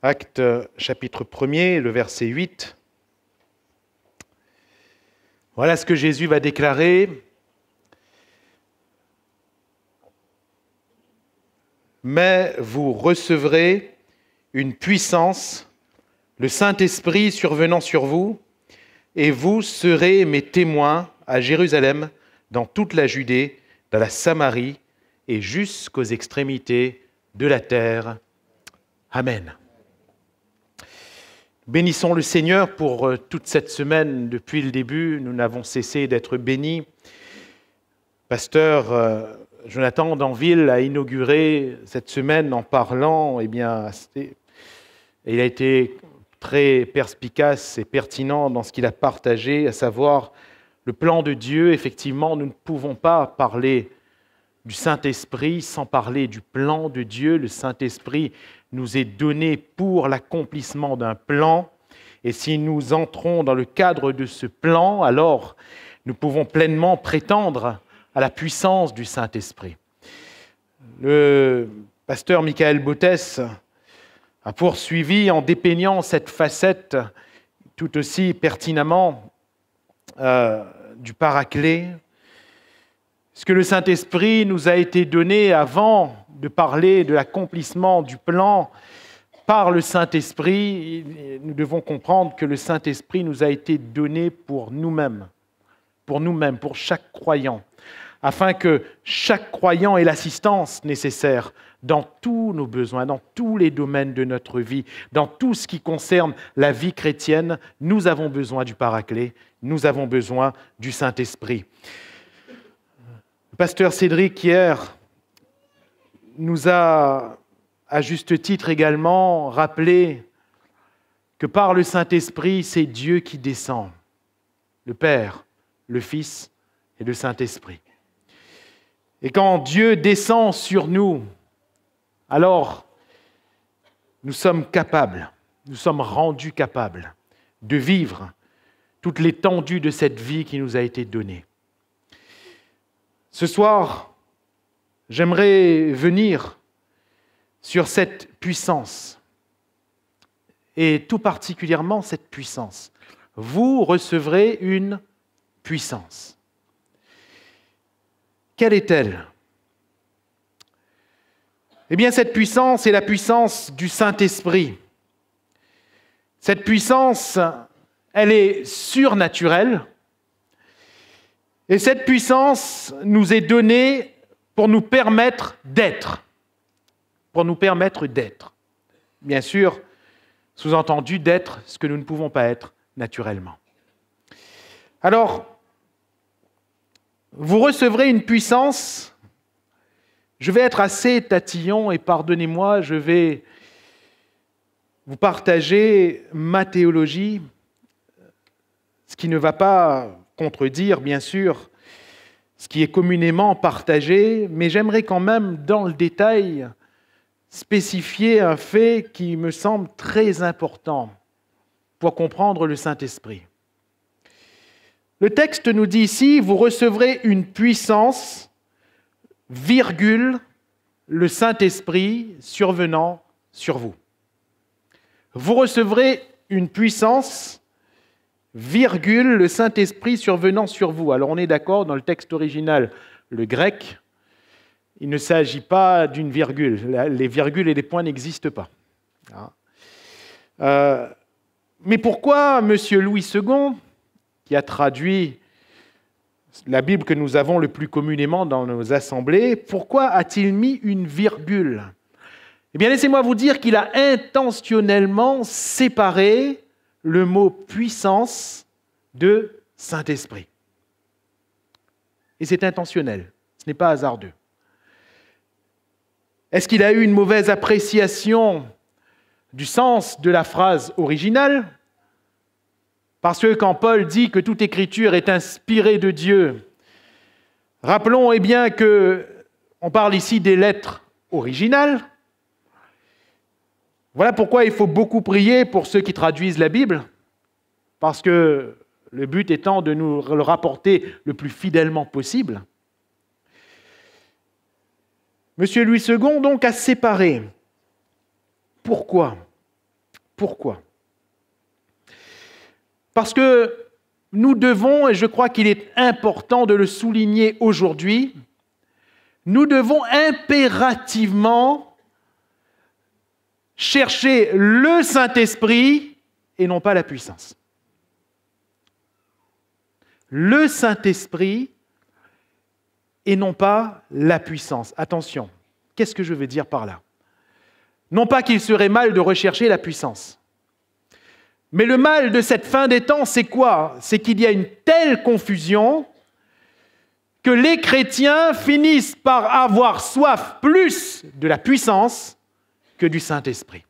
Actes chapitre 1er, le verset 8. Voilà ce que Jésus va déclarer. Mais vous recevrez une puissance, le Saint-Esprit survenant sur vous, et vous serez mes témoins à Jérusalem, dans toute la Judée, dans la Samarie et jusqu'aux extrémités de la terre. Amen. Bénissons le Seigneur pour toute cette semaine. Depuis le début, nous n'avons cessé d'être bénis. Pasteur Jonathan Danville a inauguré cette semaine en parlant, il a été très perspicace et pertinent dans ce qu'il a partagé, à savoir le plan de Dieu. Effectivement, nous ne pouvons pas parler du Saint-Esprit sans parler du plan de Dieu. Le Saint-Esprit nous est donné pour l'accomplissement d'un plan. Et si nous entrons dans le cadre de ce plan, alors nous pouvons pleinement prétendre à la puissance du Saint-Esprit. Le pasteur Michael Bottès a poursuivi en dépeignant cette facette tout aussi pertinemment du Paraclet. Ce que le Saint-Esprit nous a été donné avant de parler de l'accomplissement du plan par le Saint-Esprit, nous devons comprendre que le Saint-Esprit nous a été donné pour nous-mêmes, pour chaque croyant, afin que chaque croyant ait l'assistance nécessaire dans tous nos besoins, dans tous les domaines de notre vie, dans tout ce qui concerne la vie chrétienne. Nous avons besoin du Paraclet, nous avons besoin du Saint-Esprit. Le pasteur Cédric, hier, nous a, à juste titre également, rappelé que par le Saint-Esprit, c'est Dieu qui descend, le Père, le Fils et le Saint-Esprit. Et quand Dieu descend sur nous, alors nous sommes rendus capables de vivre toute l'étendue de cette vie qui nous a été donnée. Ce soir, j'aimerais venir sur cette puissance, et tout particulièrement cette puissance. Vous recevrez une puissance. Quelle est-elle ? Eh bien, cette puissance est la puissance du Saint-Esprit. Cette puissance, elle est surnaturelle. Et cette puissance nous est donnée pour nous permettre d'être. Bien sûr, sous-entendu d'être ce que nous ne pouvons pas être naturellement. Alors, vous recevrez une puissance. Je vais être assez tatillon et pardonnez-moi, je vais vous partager ma théologie, ce qui ne va pas contredire, bien sûr, ce qui est communément partagé, mais j'aimerais quand même, dans le détail, spécifier un fait qui me semble très important pour comprendre le Saint-Esprit. Le texte nous dit ici, vous recevrez une puissance, virgule, le Saint-Esprit survenant sur vous. Vous recevrez une puissance, virgule, le Saint-Esprit survenant sur vous. Alors on est d'accord, dans le texte original, le grec, il ne s'agit pas d'une virgule. Les virgules et les points n'existent pas. Mais pourquoi M. Louis II, qui a traduit la Bible que nous avons le plus communément dans nos assemblées, pourquoi a-t-il mis une virgule ? Eh bien, laissez-moi vous dire qu'il a intentionnellement séparé le mot « puissance » de « Saint-Esprit ». Et c'est intentionnel, ce n'est pas hasardeux. Est-ce qu'il a eu une mauvaise appréciation du sens de la phrase originale ? Parce que quand Paul dit que toute écriture est inspirée de Dieu, rappelons bien qu'on parle ici des lettres originales. Voilà pourquoi il faut beaucoup prier pour ceux qui traduisent la Bible, parce que le but étant de nous le rapporter le plus fidèlement possible. Monsieur Louis II, donc, a séparé. Pourquoi ? Pourquoi ? Parce que nous devons, et je crois qu'il est important de le souligner aujourd'hui, nous devons impérativement chercher le Saint-Esprit et non pas la puissance. Le Saint-Esprit et non pas la puissance. Attention, qu'est-ce que je veux dire par là ? Non pas qu'il serait mal de rechercher la puissance. Mais le mal de cette fin des temps, c'est quoi ? C'est qu'il y a une telle confusion que les chrétiens finissent par avoir soif plus de la puissance que du Saint-Esprit.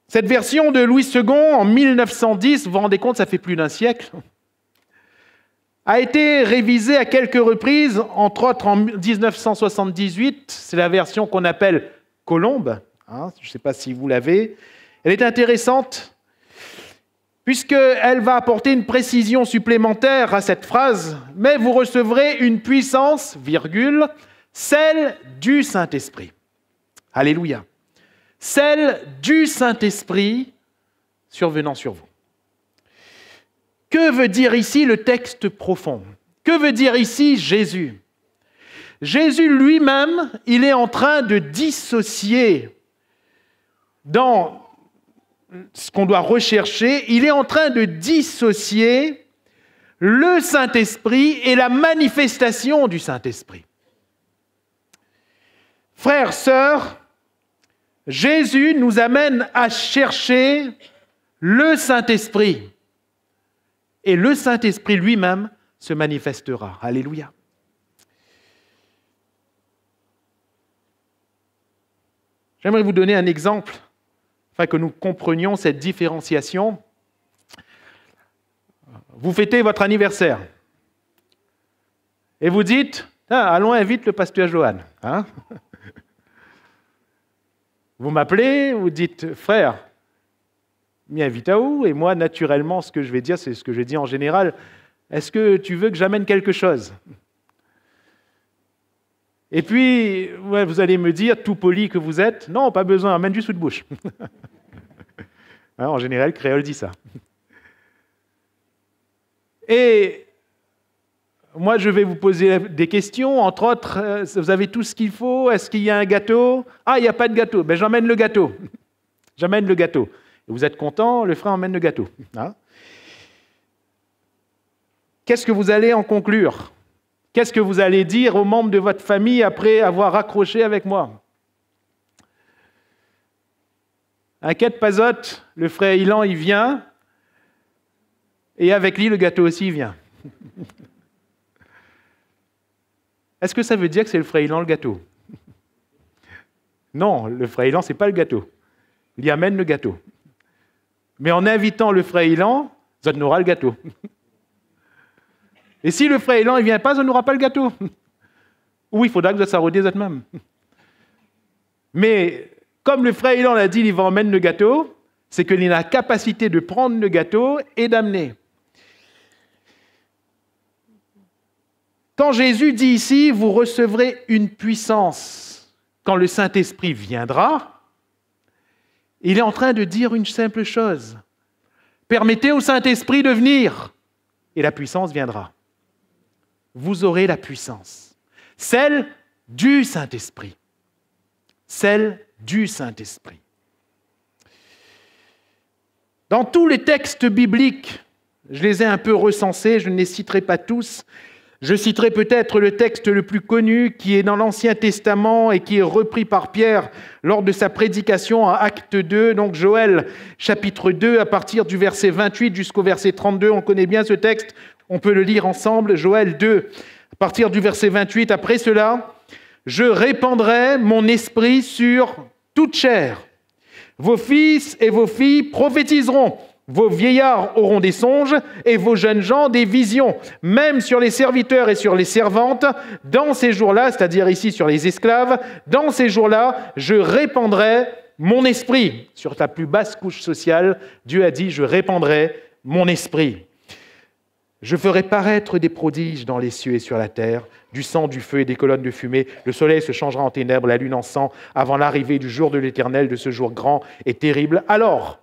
Cette version de Louis II en 1910, vous vous rendez compte, ça fait plus d'un siècle, a été révisée à quelques reprises, entre autres en 1978, c'est la version qu'on appelle Colombe, je ne sais pas si vous l'avez. Elle est intéressante puisqu'elle va apporter une précision supplémentaire à cette phrase, mais vous recevrez une puissance, virgule, celle du Saint-Esprit. Alléluia. Celle du Saint-Esprit survenant sur vous. Que veut dire ici le texte profond ? Que veut dire ici Jésus ? Jésus lui-même, il est en train de dissocier dans ce qu'on doit rechercher, il est en train de dissocier le Saint-Esprit et la manifestation du Saint-Esprit. Frères, sœurs, Jésus nous amène à chercher le Saint-Esprit. Et le Saint-Esprit lui-même se manifestera. Alléluia. J'aimerais vous donner un exemple, afin que nous comprenions cette différenciation. Vous fêtez votre anniversaire. Et vous dites, allons invite le pasteur Johan. Vous m'appelez, vous dites, frère, m'y invite à où ? Et moi, naturellement, ce que je vais dire, c'est ce que je dis en général. Est-ce que tu veux que j'amène quelque chose ? Et puis, vous allez me dire, tout poli que vous êtes, non, pas besoin, amène du sous de bouche. En général, créole dit ça. Et moi, je vais vous poser des questions, entre autres, vous avez tout ce qu'il faut, est-ce qu'il y a un gâteau ? Ah, il n'y a pas de gâteau, ben j'emmène le gâteau. J'emmène le gâteau. Et vous êtes content, le frère emmène le gâteau. Qu'est-ce que vous allez en conclure ? Qu'est-ce que vous allez dire aux membres de votre famille après avoir raccroché avec moi ? Inquiète pasote, le frère Ilan, il vient, et avec lui, le gâteau aussi, il vient. Est-ce que ça veut dire que c'est le frère Ilan le gâteau ? Non, le frère Ilan, ce n'est pas le gâteau. Il y amène le gâteau. Mais en invitant le frère Ilan, ça n'aura le gâteau. Et si le frère Ilan ne vient pas, ça n'aura pas le gâteau. Ou il faudra que vous s'arrodiez vous-même. Mais comme le frère Ilan l'a dit, il va emmener le gâteau, c'est qu'il a la capacité de prendre le gâteau et d'amener. Quand Jésus dit ici, vous recevrez une puissance quand le Saint-Esprit viendra, il est en train de dire une simple chose. Permettez au Saint-Esprit de venir et la puissance viendra. Vous aurez la puissance, celle du Saint-Esprit. Celle du Saint-Esprit. Dans tous les textes bibliques, je les ai un peu recensés, je ne les citerai pas tous. Je citerai peut-être le texte le plus connu qui est dans l'Ancien Testament et qui est repris par Pierre lors de sa prédication en Acte 2, donc Joël chapitre 2 à partir du verset 28 jusqu'au verset 32. On connaît bien ce texte, on peut le lire ensemble. Joël 2 à partir du verset 28. Après cela, je répandrai mon esprit sur toute chair. Vos fils et vos filles prophétiseront. Vos vieillards auront des songes et vos jeunes gens des visions, même sur les serviteurs et sur les servantes. Dans ces jours-là, c'est-à-dire ici sur les esclaves, dans ces jours-là, je répandrai mon esprit. Sur ta plus basse couche sociale, Dieu a dit, je répandrai mon esprit. Je ferai paraître des prodiges dans les cieux et sur la terre, du sang, du feu et des colonnes de fumée. Le soleil se changera en ténèbres, la lune en sang, avant l'arrivée du jour de l'Éternel, de ce jour grand et terrible. Alors,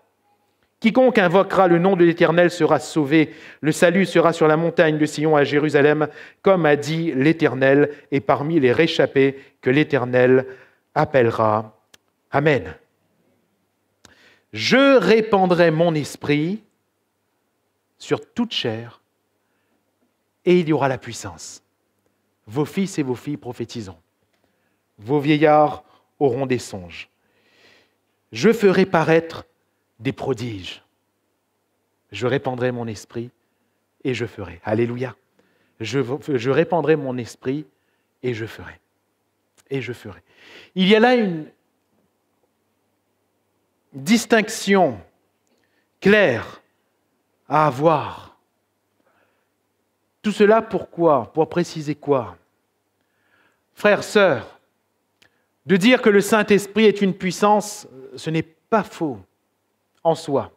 quiconque invoquera le nom de l'Éternel sera sauvé. Le salut sera sur la montagne de Sion à Jérusalem, comme a dit l'Éternel, et parmi les réchappés que l'Éternel appellera. Amen. Je répandrai mon esprit sur toute chair, et il y aura la puissance. Vos fils et vos filles prophétiseront. Vos vieillards auront des songes. Je ferai paraître des prodiges. Je répandrai mon esprit et je ferai. Alléluia. Je répandrai mon esprit et je ferai. Et je ferai. Il y a là une distinction claire à avoir. Tout cela pourquoi ? Pour préciser quoi ? Frères, sœurs, de dire que le Saint-Esprit est une puissance, ce n'est pas faux en soi.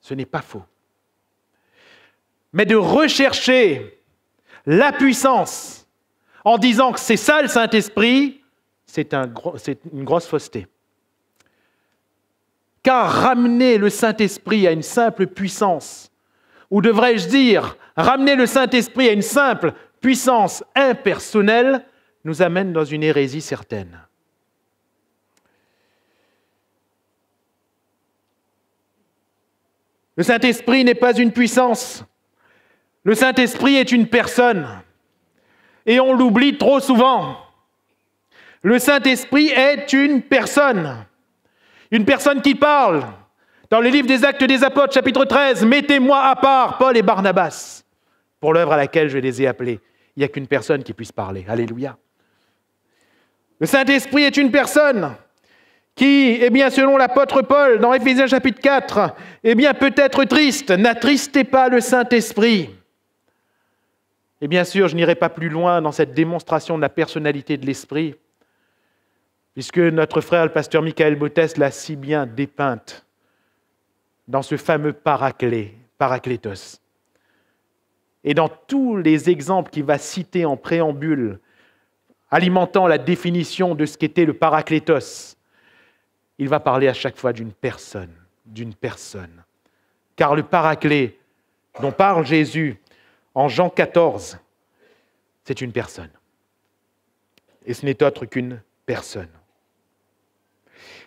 Ce n'est pas faux. Mais de rechercher la puissance en disant que c'est ça le Saint-Esprit, c'est une grosse fausseté. Car ramener le Saint-Esprit à une simple puissance, ou devrais-je dire, ramener le Saint-Esprit à une simple puissance impersonnelle, nous amène dans une hérésie certaine. Le Saint-Esprit n'est pas une puissance. Le Saint-Esprit est une personne. Et on l'oublie trop souvent. Le Saint-Esprit est une personne. Une personne qui parle. Dans le livre des Actes des Apôtres, chapitre 13, « Mettez-moi à part Paul et Barnabas pour l'œuvre à laquelle je les ai appelés. » Il n'y a qu'une personne qui puisse parler. Alléluia. Le Saint-Esprit est une personne qui, selon l'apôtre Paul, dans Éphésiens chapitre 4, peut être triste. N'attristez pas le Saint-Esprit. Et bien sûr, je n'irai pas plus loin dans cette démonstration de la personnalité de l'Esprit, puisque notre frère, le pasteur Michael Bottès, l'a si bien dépeinte dans ce fameux paraklétos. Et dans tous les exemples qu'il va citer en préambule, alimentant la définition de ce qu'était le paraklétos, il va parler à chaque fois d'une personne. Car le paraclé dont parle Jésus en Jean 14, c'est une personne. Et ce n'est autre qu'une personne.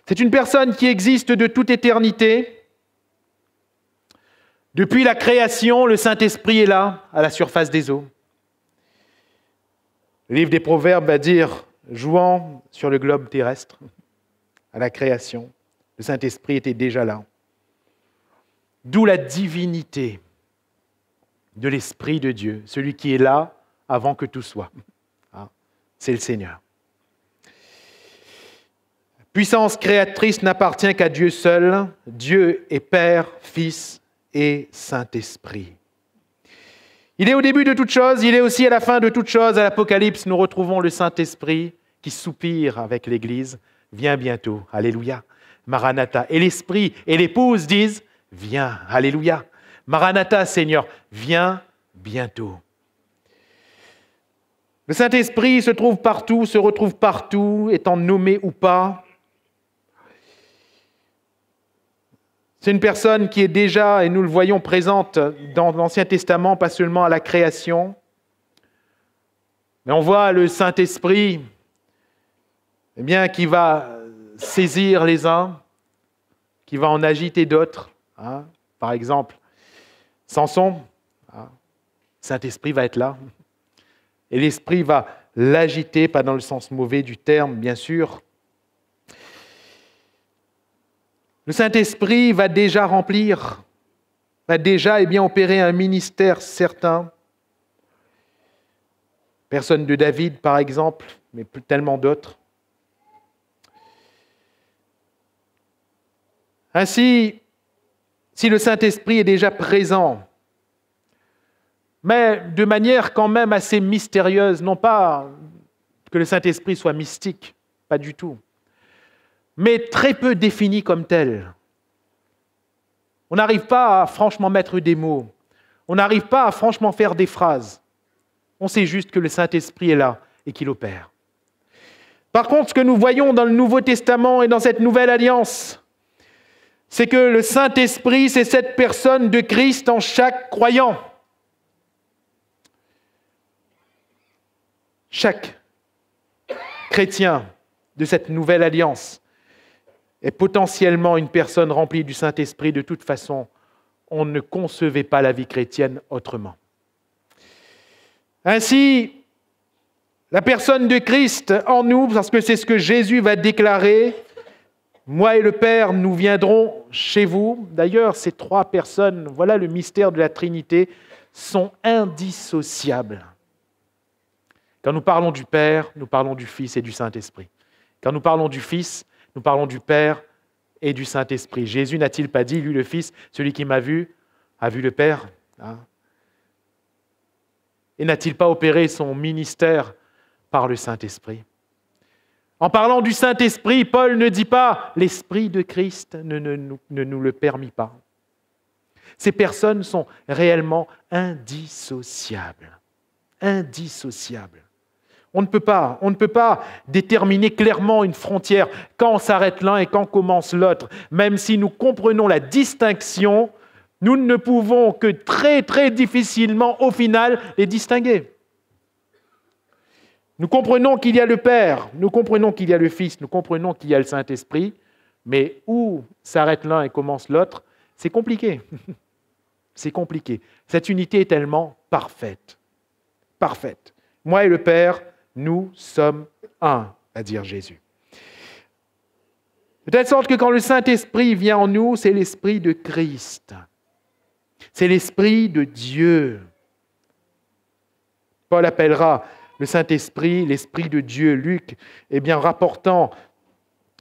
C'est une personne qui existe de toute éternité. Depuis la création, le Saint-Esprit est là, à la surface des eaux. Le livre des Proverbes va dire, jouant sur le globe terrestre, à la création, le Saint-Esprit était déjà là. D'où la divinité de l'Esprit de Dieu, celui qui est là avant que tout soit. C'est le Seigneur. Puissance créatrice n'appartient qu'à Dieu seul. Dieu est Père, Fils et Saint-Esprit. Il est au début de toute chose, il est aussi à la fin de toute chose. À l'Apocalypse, nous retrouvons le Saint-Esprit qui soupire avec l'Église. Viens bientôt, alléluia. Maranatha. Et l'Esprit et l'Épouse disent, viens, alléluia. Maranatha, Seigneur, viens bientôt. Le Saint-Esprit se trouve partout, se retrouve partout, étant nommé ou pas. C'est une personne qui est déjà, et nous le voyons, présente dans l'Ancien Testament, pas seulement à la création. Mais on voit le Saint-Esprit qui va saisir les uns, qui va en agiter d'autres. Par exemple, Samson, le Saint-Esprit va être là. Et l'Esprit va l'agiter, pas dans le sens mauvais du terme, bien sûr. Le Saint-Esprit va déjà remplir, va déjà opérer un ministère certain. Personne de David, par exemple, mais tellement d'autres. Ainsi, si le Saint-Esprit est déjà présent, mais de manière quand même assez mystérieuse, non pas que le Saint-Esprit soit mystique, pas du tout, mais très peu défini comme tel. On n'arrive pas à franchement mettre des mots. On n'arrive pas à franchement faire des phrases. On sait juste que le Saint-Esprit est là et qu'il opère. Par contre, ce que nous voyons dans le Nouveau Testament et dans cette nouvelle alliance, c'est que le Saint-Esprit, c'est cette personne de Christ en chaque croyant. Chaque chrétien de cette nouvelle alliance est potentiellement une personne remplie du Saint-Esprit. De toute façon, on ne concevait pas la vie chrétienne autrement. Ainsi, la personne de Christ en nous, parce que c'est ce que Jésus va déclarer, moi et le Père, nous viendrons chez vous. D'ailleurs, ces trois personnes, voilà le mystère de la Trinité, sont indissociables. Quand nous parlons du Père, nous parlons du Fils et du Saint-Esprit. Quand nous parlons du Fils, nous parlons du Père et du Saint-Esprit. Jésus n'a-t-il pas dit, lui le Fils, celui qui m'a vu, a vu le Père, hein? Et n'a-t-il pas opéré son ministère par le Saint-Esprit? En parlant du Saint-Esprit, Paul ne dit pas « l'Esprit de Christ ne nous le permit pas ». Ces personnes sont réellement indissociables. Indissociables. On ne peut pas déterminer clairement une frontière quand s'arrête l'un et quand commence l'autre. Même si nous comprenons la distinction, nous ne pouvons que très très difficilement au final les distinguer. Nous comprenons qu'il y a le Père, nous comprenons qu'il y a le Fils, nous comprenons qu'il y a le Saint-Esprit, mais où s'arrête l'un et commence l'autre, c'est compliqué. C'est compliqué. Cette unité est tellement parfaite. Parfaite. Moi et le Père, nous sommes un, à dire Jésus. De telle sorte que quand le Saint-Esprit vient en nous, c'est l'Esprit de Christ. C'est l'Esprit de Dieu. Paul appellera le Saint-Esprit, l'Esprit de Dieu. Luc, rapportant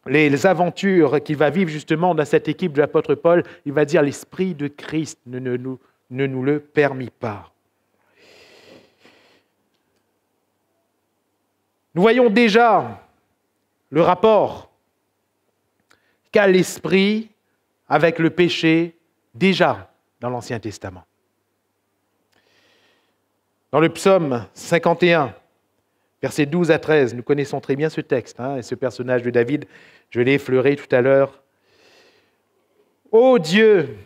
les aventures qu'il va vivre justement dans cette équipe de l'apôtre Paul, il va dire l'Esprit de Christ ne nous le permit pas. Nous voyons déjà le rapport qu'a l'Esprit avec le péché déjà dans l'Ancien Testament. Dans le psaume 51, versets 12 à 13, nous connaissons très bien ce texte, et ce personnage de David, je l'ai effleuré tout à l'heure. « Ô Dieu,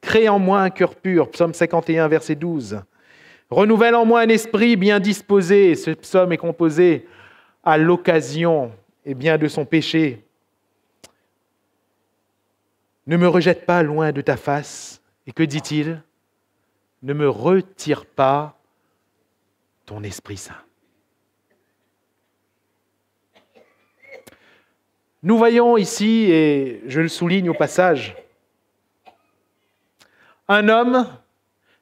crée en moi un cœur pur », psaume 51, verset 12. « Renouvelle en moi un esprit bien disposé », ce psaume est composé à l'occasion de son péché. « Ne me rejette pas loin de ta face », et que dit-il ? « Ne me retire pas ton Esprit Saint. » Nous voyons ici, et je le souligne au passage, un homme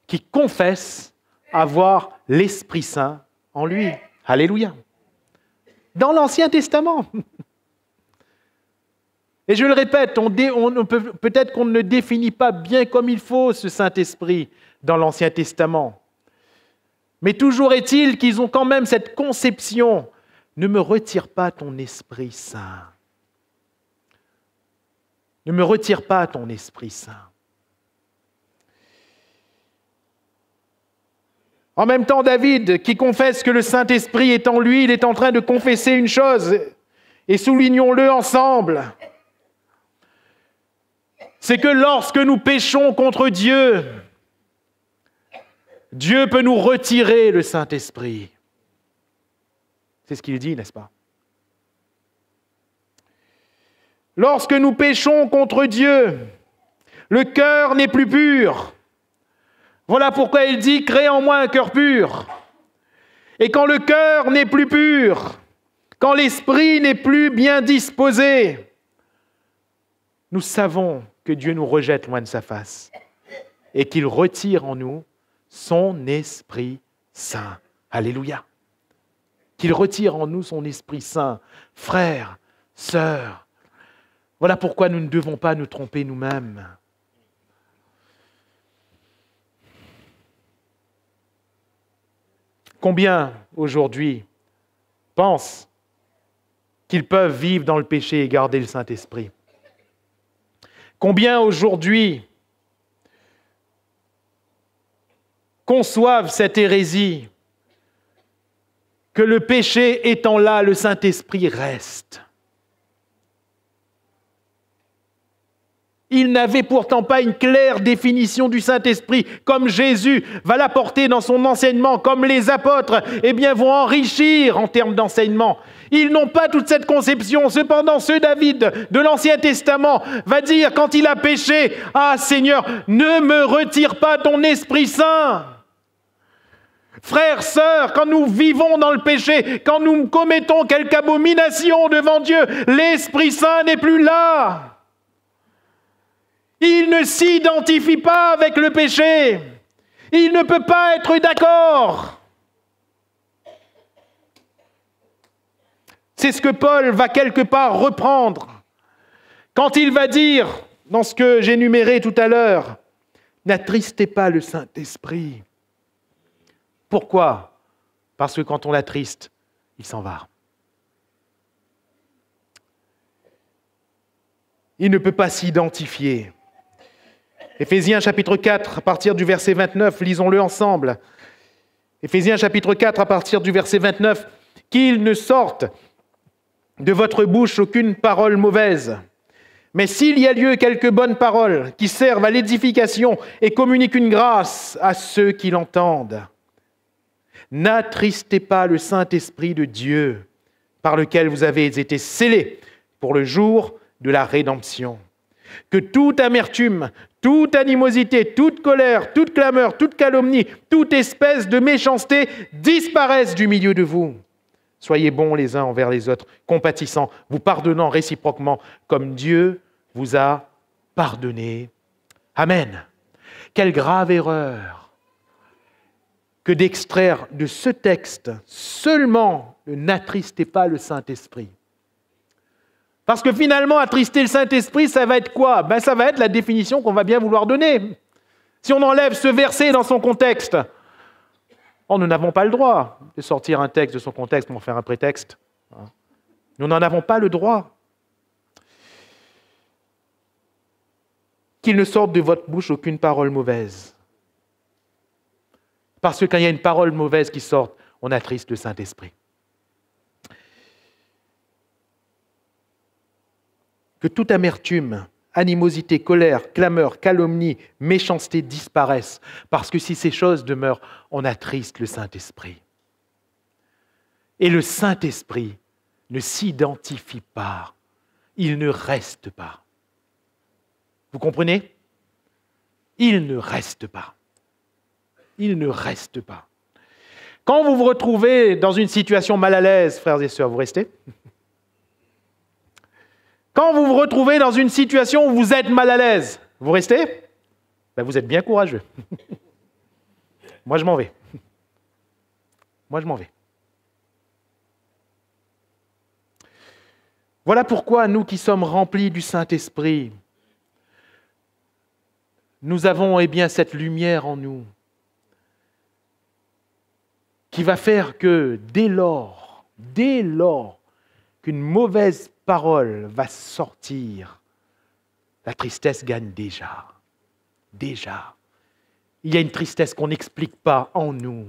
qui confesse avoir l'Esprit Saint en lui. Alléluia. Dans l'Ancien Testament. Et je le répète, peut-être qu'on ne définit pas bien comme il faut ce Saint-Esprit dans l'Ancien Testament. Mais toujours est-il qu'ils ont quand même cette conception. Ne me retire pas ton Esprit Saint. Ne me retire pas ton Esprit Saint. En même temps, David, qui confesse que le Saint-Esprit est en lui, il est en train de confesser une chose, et soulignons-le ensemble. C'est que lorsque nous péchons contre Dieu, Dieu peut nous retirer le Saint-Esprit. C'est ce qu'il dit, n'est-ce pas? Lorsque nous péchons contre Dieu, le cœur n'est plus pur. Voilà pourquoi il dit « Crée en moi un cœur pur ». Et quand le cœur n'est plus pur, quand l'esprit n'est plus bien disposé, nous savons que Dieu nous rejette loin de sa face et qu'il retire en nous son Esprit Saint. Alléluia. Qu'il retire en nous son Esprit Saint. Frères, sœurs, voilà pourquoi nous ne devons pas nous tromper nous-mêmes. Combien aujourd'hui pensent qu'ils peuvent vivre dans le péché et garder le Saint-Esprit? Combien aujourd'hui conçoivent cette hérésie, que le péché étant là, le Saint-Esprit reste. Ils n'avaient pourtant pas une claire définition du Saint-Esprit, comme Jésus va l'apporter dans son enseignement, comme les apôtres vont enrichir en termes d'enseignement. Ils n'ont pas toute cette conception. Cependant, ce David de l'Ancien Testament va dire, quand il a péché, « Ah Seigneur, ne me retire pas ton Esprit Saint !» Frères, sœurs, quand nous vivons dans le péché, quand nous commettons quelque abomination devant Dieu, l'Esprit Saint n'est plus là. Il ne s'identifie pas avec le péché. Il ne peut pas être d'accord. C'est ce que Paul va quelque part reprendre quand il va dire, dans ce que j'énumérais tout à l'heure, « N'attristez pas le Saint-Esprit ». Pourquoi ? Parce que quand on l'attriste, il s'en va. Il ne peut pas s'identifier. Éphésiens chapitre 4, à partir du verset 29, lisons-le ensemble. Éphésiens chapitre 4, à partir du verset 29, « Qu'il ne sorte de votre bouche aucune parole mauvaise, mais s'il y a lieu quelques bonnes paroles qui servent à l'édification et communiquent une grâce à ceux qui l'entendent. N'attristez pas le Saint-Esprit de Dieu, par lequel vous avez été scellés pour le jour de la rédemption. Que toute amertume, toute animosité, toute colère, toute clameur, toute calomnie, toute espèce de méchanceté disparaissent du milieu de vous. Soyez bons les uns envers les autres, compatissants, vous pardonnant réciproquement, comme Dieu vous a pardonné. Amen. Quelle grave erreur que d'extraire de ce texte seulement « N'attristez pas le Saint-Esprit ». Parce que finalement, attrister le Saint-Esprit, ça va être quoi ? Ça va être la définition qu'on va bien vouloir donner. Si on enlève ce verset dans son contexte, nous n'avons pas le droit de sortir un texte de son contexte pour en faire un prétexte. Nous n'en avons pas le droit. Qu'il ne sorte de votre bouche aucune parole mauvaise. Parce que quand il y a une parole mauvaise qui sort, on attriste le Saint-Esprit. Que toute amertume, animosité, colère, clameur, calomnie, méchanceté disparaissent. Parce que si ces choses demeurent, on attriste le Saint-Esprit. Et le Saint-Esprit ne s'identifie pas. Il ne reste pas. Vous comprenez ? Il ne reste pas. Il ne reste pas. Quand vous vous retrouvez dans une situation mal à l'aise, frères et sœurs, vous restez ? Quand vous vous retrouvez dans une situation où vous êtes mal à l'aise, vous restez ? Vous êtes bien courageux. Moi, je m'en vais. Moi, je m'en vais. Voilà pourquoi nous qui sommes remplis du Saint-Esprit, nous avons cette lumière en nous qui va faire que dès lors qu'une mauvaise parole va sortir, la tristesse gagne déjà. Déjà. Il y a une tristesse qu'on n'explique pas en nous.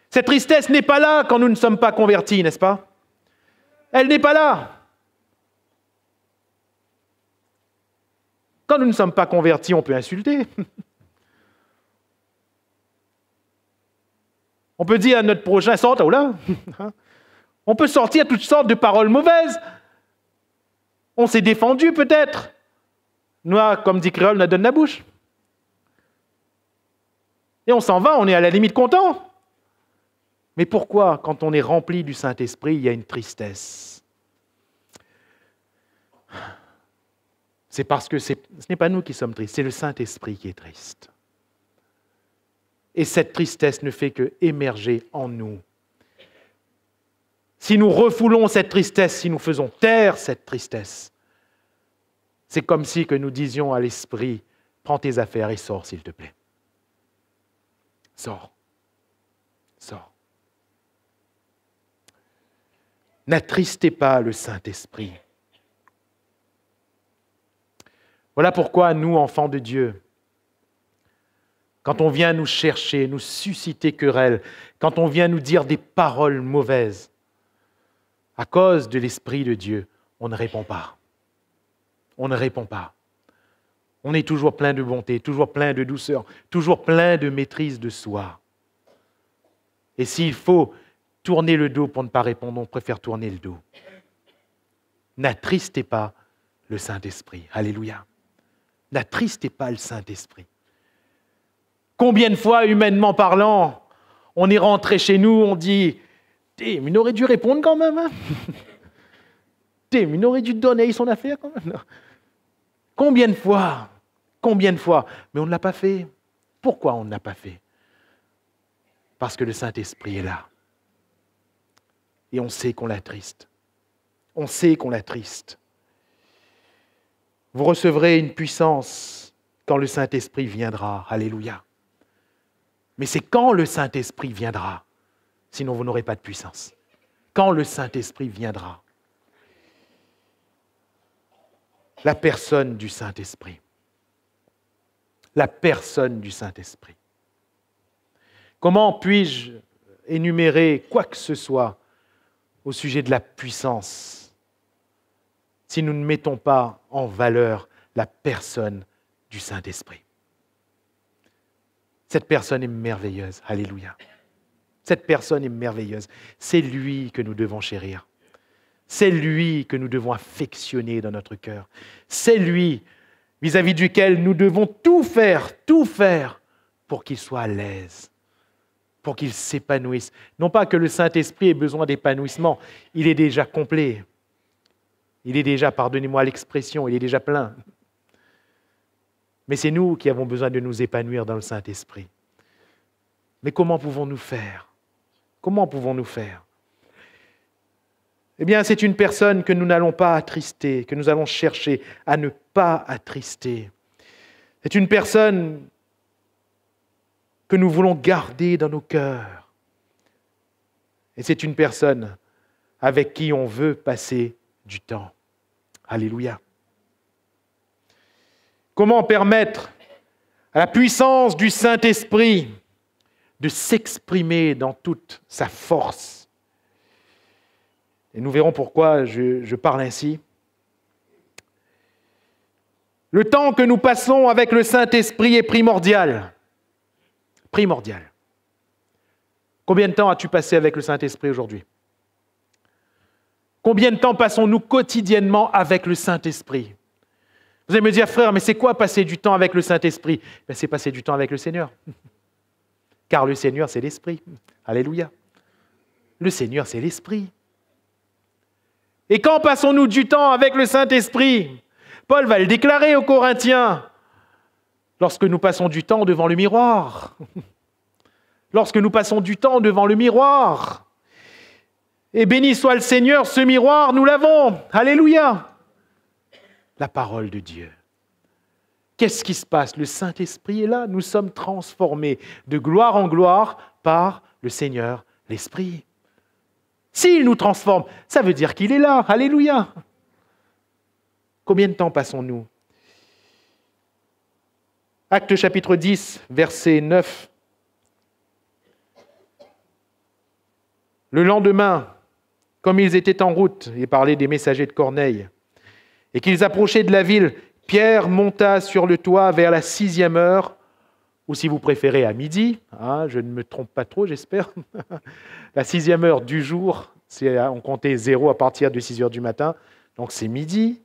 Cette tristesse n'est pas là quand nous ne sommes pas convertis, n'est-ce pas ? Elle n'est pas là. Quand nous ne sommes pas convertis, on peut insulter. On peut dire à notre prochain, sorte, oh là. On peut sortir toutes sortes de paroles mauvaises. On s'est défendu peut-être. Nous, comme dit Créole, on a donné la bouche. Et on s'en va, on est à la limite content. Mais pourquoi, quand on est rempli du Saint-Esprit, il y a une tristesse ? C'est parce que ce n'est pas nous qui sommes tristes, c'est le Saint-Esprit qui est triste. Et cette tristesse ne fait que émerger en nous. Si nous refoulons cette tristesse, si nous faisons taire cette tristesse, c'est comme si que nous disions à l'Esprit, prends tes affaires et sors s'il te plaît. Sors. Sors. N'attristez pas le Saint-Esprit. Voilà pourquoi nous, enfants de Dieu, quand on vient nous chercher, nous susciter querelle, quand on vient nous dire des paroles mauvaises, à cause de l'Esprit de Dieu, on ne répond pas. On ne répond pas. On est toujours plein de bonté, toujours plein de douceur, toujours plein de maîtrise de soi. Et s'il faut tourner le dos pour ne pas répondre, on préfère tourner le dos. N'attristez pas le Saint-Esprit. Alléluia. N'attristez pas le Saint-Esprit. Combien de fois, humainement parlant, on est rentré chez nous, on dit « mais il aurait dû répondre quand même. Hein? Mais il aurait dû donner son affaire quand même. » Combien de fois? Mais on ne l'a pas fait. Pourquoi on ne l'a pas fait? Parce que le Saint-Esprit est là. Et on sait qu'on l'attriste. On sait qu'on l'attriste. Vous recevrez une puissance quand le Saint-Esprit viendra. Alléluia. Mais c'est quand le Saint-Esprit viendra. Sinon, vous n'aurez pas de puissance. Quand le Saint-Esprit viendra. La personne du Saint-Esprit. La personne du Saint-Esprit. Comment puis-je énumérer quoi que ce soit au sujet de la puissance si nous ne mettons pas en valeur la personne du Saint-Esprit? Cette personne est merveilleuse. Alléluia. Cette personne est merveilleuse. C'est lui que nous devons chérir. C'est lui que nous devons affectionner dans notre cœur. C'est lui vis-à-vis duquel nous devons tout faire pour qu'il soit à l'aise, pour qu'il s'épanouisse. Non pas que le Saint-Esprit ait besoin d'épanouissement, il est déjà complet. Il est déjà, pardonnez-moi l'expression, il est déjà plein. Mais c'est nous qui avons besoin de nous épanouir dans le Saint-Esprit. Mais comment pouvons-nous faire? Comment pouvons-nous faire? Eh bien, c'est une personne que nous n'allons pas attrister, que nous allons chercher à ne pas attrister. C'est une personne que nous voulons garder dans nos cœurs. Et c'est une personne avec qui on veut passer du temps. Alléluia. Comment permettre à la puissance du Saint-Esprit de s'exprimer dans toute sa force? Et nous verrons pourquoi je parle ainsi. Le temps que nous passons avec le Saint-Esprit est primordial. Primordial. Combien de temps as-tu passé avec le Saint-Esprit aujourd'hui? Combien de temps passons-nous quotidiennement avec le Saint-Esprit? Vous allez me dire, frère, mais c'est quoi passer du temps avec le Saint-Esprit? C'est passer du temps avec le Seigneur. Car le Seigneur, c'est l'Esprit. Alléluia. Le Seigneur, c'est l'Esprit. Et quand passons-nous du temps avec le Saint-Esprit? Paul va le déclarer aux Corinthiens. Lorsque nous passons du temps devant le miroir. Lorsque nous passons du temps devant le miroir. Et béni soit le Seigneur, ce miroir, nous l'avons. Alléluia. La parole de Dieu. Qu'est-ce qui se passe? Le Saint-Esprit est là. Nous sommes transformés de gloire en gloire par le Seigneur, l'Esprit. S'il nous transforme, ça veut dire qu'il est là. Alléluia. Combien de temps passons-nous? Actes chapitre 10, verset 9. Le lendemain, comme ils étaient en route, il parlait des messagers de Corneille, et qu'ils approchaient de la ville, Pierre monta sur le toit vers la 6e heure, ou si vous préférez à midi, je ne me trompe pas trop, j'espère, la 6e heure du jour, on comptait 0 à partir de 6 heures du matin, donc c'est midi.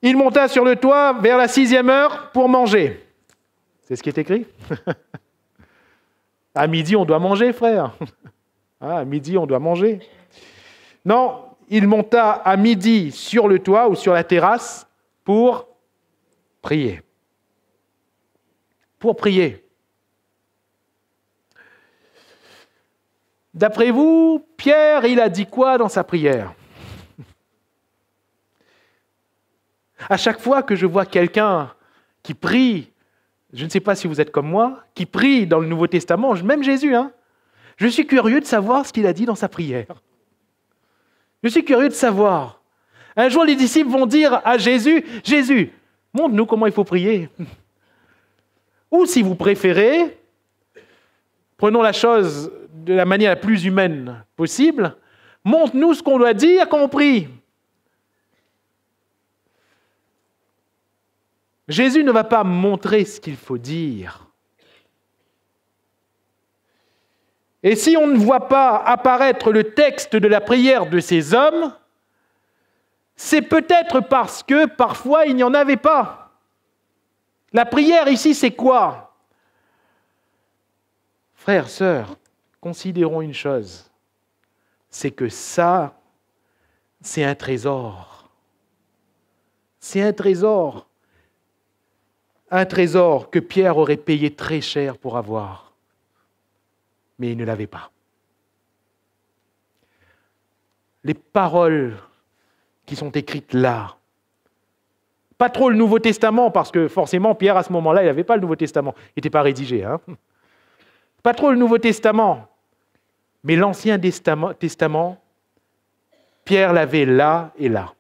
Il monta sur le toit vers la 6e heure pour manger. C'est ce qui est écrit? À midi, on doit manger, frère. À midi, on doit manger. Non, il monta à midi sur le toit ou sur la terrasse pour prier. Pour prier. D'après vous, Pierre, il a dit quoi dans sa prière? À chaque fois que je vois quelqu'un qui prie, je ne sais pas si vous êtes comme moi, qui prie dans le Nouveau Testament, même Jésus, je suis curieux de savoir ce qu'il a dit dans sa prière. Je suis curieux de savoir. Un jour, les disciples vont dire à Jésus, « Jésus, montre-nous comment il faut prier. » Ou si vous préférez, prenons la chose de la manière la plus humaine possible, montre-nous ce qu'on doit dire quand on prie. Jésus ne va pas montrer ce qu'il faut dire. Et si on ne voit pas apparaître le texte de la prière de ces hommes, c'est peut-être parce que parfois il n'y en avait pas. La prière ici, c'est quoi? Frères, sœurs, considérons une chose, c'est que ça, c'est un trésor. C'est un trésor. Un trésor que Pierre aurait payé très cher pour avoir. Mais il ne l'avait pas. Les paroles qui sont écrites là, pas trop le Nouveau Testament, parce que forcément, Pierre, à ce moment-là, il n'avait pas le Nouveau Testament. Il n'était pas rédigé. Pas trop le Nouveau Testament. Mais l'Ancien Testament, Pierre l'avait là et là.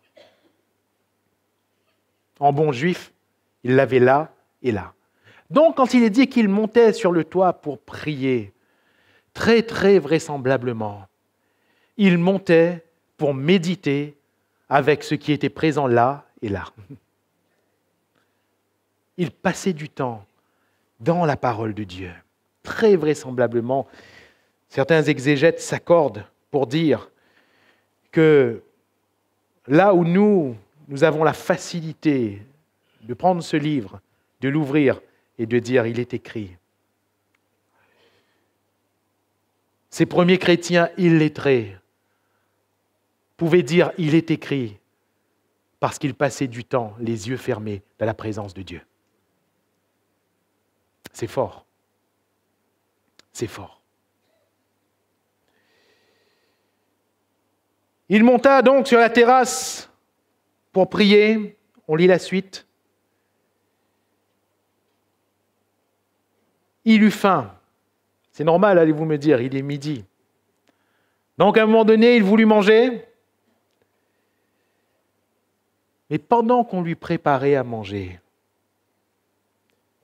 En bon juif, il l'avait là et là. Donc, quand il est dit qu'il montait sur le toit pour prier, très, très vraisemblablement, il montait pour méditer avec ce qui était présent là et là. Il passait du temps dans la parole de Dieu. Très vraisemblablement, certains exégètes s'accordent pour dire que là où nous avons la facilité de prendre ce livre, de l'ouvrir et de dire « il est écrit ». Ces premiers chrétiens illettrés pouvaient dire « il est écrit » parce qu'ils passaient du temps, les yeux fermés, dans la présence de Dieu. C'est fort. C'est fort. Il monta donc sur la terrasse pour prier. On lit la suite. Il eut faim. C'est normal, allez-vous me dire, il est midi. Donc à un moment donné, il voulut manger. Mais pendant qu'on lui préparait à manger,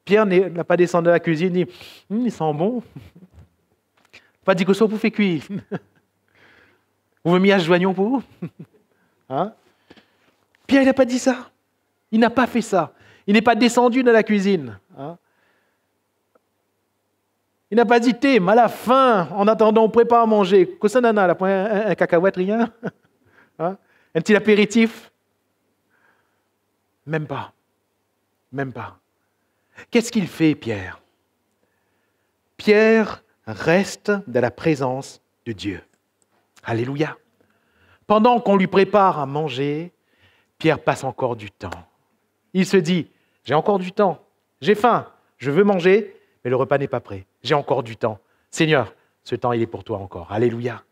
Pierre n'a pas descendu à la cuisine et dit « il sent bon ». Pas dit que ça vous fait cuire. Vous me mis à joignon pour vous. Pierre, il n'a pas dit ça. Il n'a pas fait ça. Il n'est pas descendu dans la cuisine. Il n'a pas dit, t'es mal à la fin, en attendant, on prépare à manger. Que ça n'en a, là, un cacahuète, rien. Un petit apéritif. Même pas. Même pas. Qu'est-ce qu'il fait, Pierre? Pierre reste dans la présence de Dieu. Alléluia. Pendant qu'on lui prépare à manger, Pierre passe encore du temps. Il se dit, j'ai encore du temps, j'ai faim, je veux manger, mais le repas n'est pas prêt. J'ai encore du temps. Seigneur, ce temps, il est pour toi encore. Alléluia.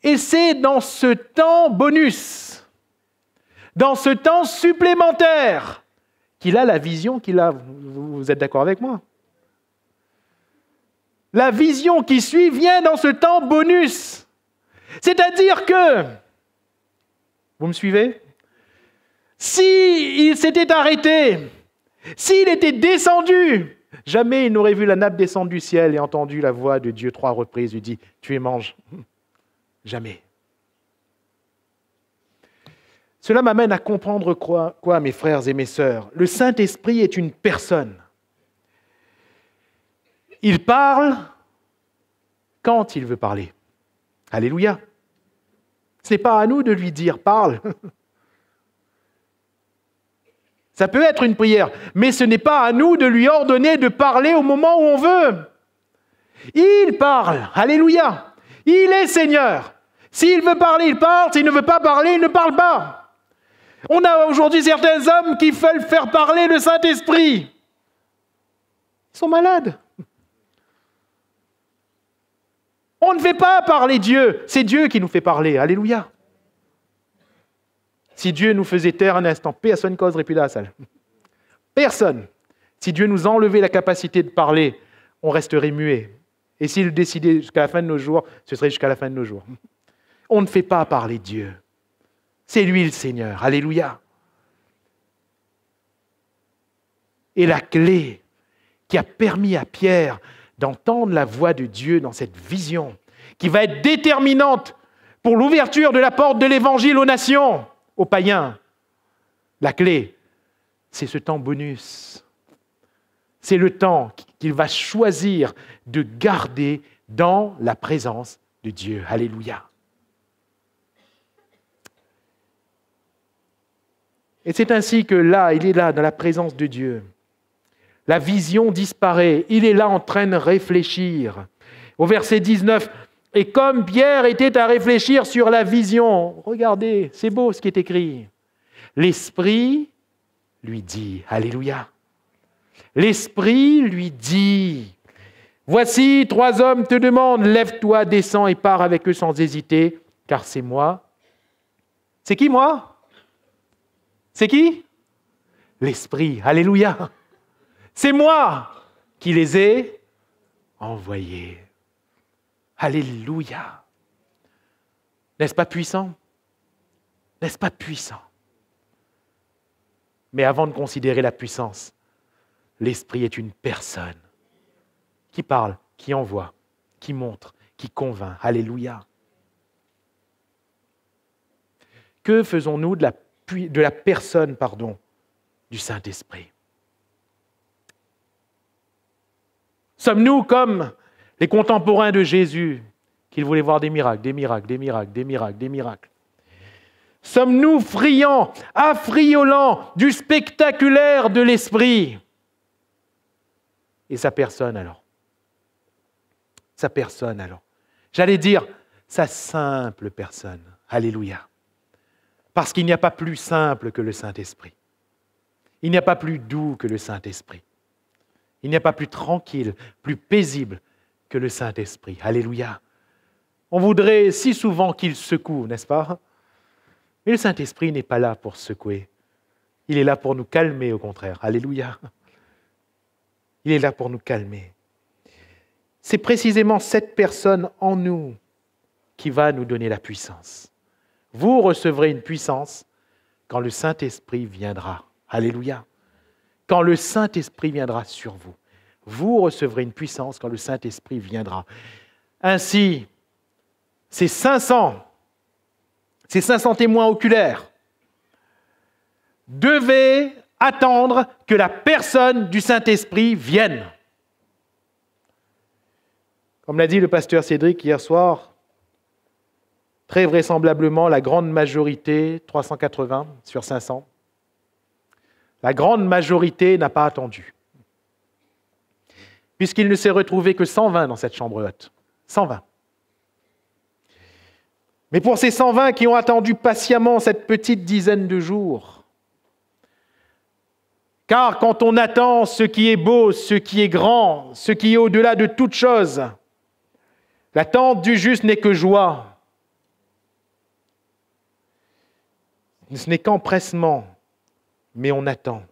Et c'est dans ce temps bonus, dans ce temps supplémentaire, qu'il a la vision qu'il a. Vous êtes d'accord avec moi? La vision qui suit vient dans ce temps bonus. C'est-à-dire que, vous me suivez? S'il s'était arrêté, s'il était descendu, jamais il n'aurait vu la nappe descendre du ciel et entendu la voix de Dieu 3 reprises lui dit « Tu es mange ». Jamais. Cela m'amène à comprendre quoi, mes frères et mes sœurs? Le Saint-Esprit est une personne. Il parle quand il veut parler. Alléluia. Ce n'est pas à nous de lui dire « parle ». Ça peut être une prière, mais ce n'est pas à nous de lui ordonner de parler au moment où on veut. Il parle. Alléluia. Il est Seigneur. S'il veut parler, il parle. S'il ne veut pas parler, il ne parle pas. On a aujourd'hui certains hommes qui veulent faire parler le Saint-Esprit. Ils sont malades. On ne fait pas parler Dieu. C'est Dieu qui nous fait parler. Alléluia. Si Dieu nous faisait taire un instant, personne ne causerait plus dans la salle. Personne. Si Dieu nous enlevait la capacité de parler, on resterait muet. Et s'il décidait jusqu'à la fin de nos jours, ce serait jusqu'à la fin de nos jours. On ne fait pas parler Dieu. C'est lui le Seigneur. Alléluia. est la clé qui a permis à Pierre d'entendre la voix de Dieu dans cette vision, qui va être déterminante pour l'ouverture de la porte de l'Évangile aux nations, aux païens. La clé, c'est ce temps bonus. C'est le temps qu'il va choisir de garder dans la présence de Dieu. Alléluia. Et c'est ainsi que là, il est là, dans la présence de Dieu. La vision disparaît. Il est là en train de réfléchir. Au verset 19, « Et comme Pierre était à réfléchir sur la vision, regardez, c'est beau ce qui est écrit. L'Esprit lui dit, Alléluia. L'Esprit lui dit, voici 3 hommes te demandent, lève-toi, descends et pars avec eux sans hésiter, car c'est moi. » C'est qui moi? C'est qui? L'Esprit. Alléluia. C'est moi qui les ai envoyés. Alléluia. N'est-ce pas puissant? N'est-ce pas puissant? Mais avant de considérer la puissance, l'Esprit est une personne qui parle, qui envoie, qui montre, qui convainc. Alléluia. Que faisons-nous de la personne du Saint-Esprit? Sommes-nous comme les contemporains de Jésus, qu'ils voulaient voir des miracles, des miracles, des miracles, des miracles, des miracles? Sommes-nous friands, affriolants du spectaculaire de l'Esprit? Et sa personne alors? Sa personne alors? J'allais dire, sa simple personne. Alléluia. Parce qu'il n'y a pas plus simple que le Saint-Esprit. Il n'y a pas plus doux que le Saint-Esprit. Il n'y a pas plus tranquille, plus paisible que le Saint-Esprit. Alléluia. On voudrait si souvent qu'il secoue, n'est-ce pas? Mais le Saint-Esprit n'est pas là pour secouer. Il est là pour nous calmer, au contraire. Alléluia. Il est là pour nous calmer. C'est précisément cette personne en nous qui va nous donner la puissance. Vous recevrez une puissance quand le Saint-Esprit viendra. Alléluia. Quand le Saint-Esprit viendra sur vous. Vous recevrez une puissance quand le Saint-Esprit viendra. Ainsi, ces 500 témoins oculaires devaient attendre que la personne du Saint-Esprit vienne. Comme l'a dit le pasteur Cédric hier soir, très vraisemblablement, la grande majorité, 380 sur 500, la grande majorité n'a pas attendu. Puisqu'il ne s'est retrouvé que 120 dans cette chambre haute. 120. Mais pour ces 120 qui ont attendu patiemment cette petite dizaine de jours, car quand on attend ce qui est beau, ce qui est grand, ce qui est au-delà de toute chose, l'attente du juste n'est que joie. Ce n'est qu'empressement, mais on attend.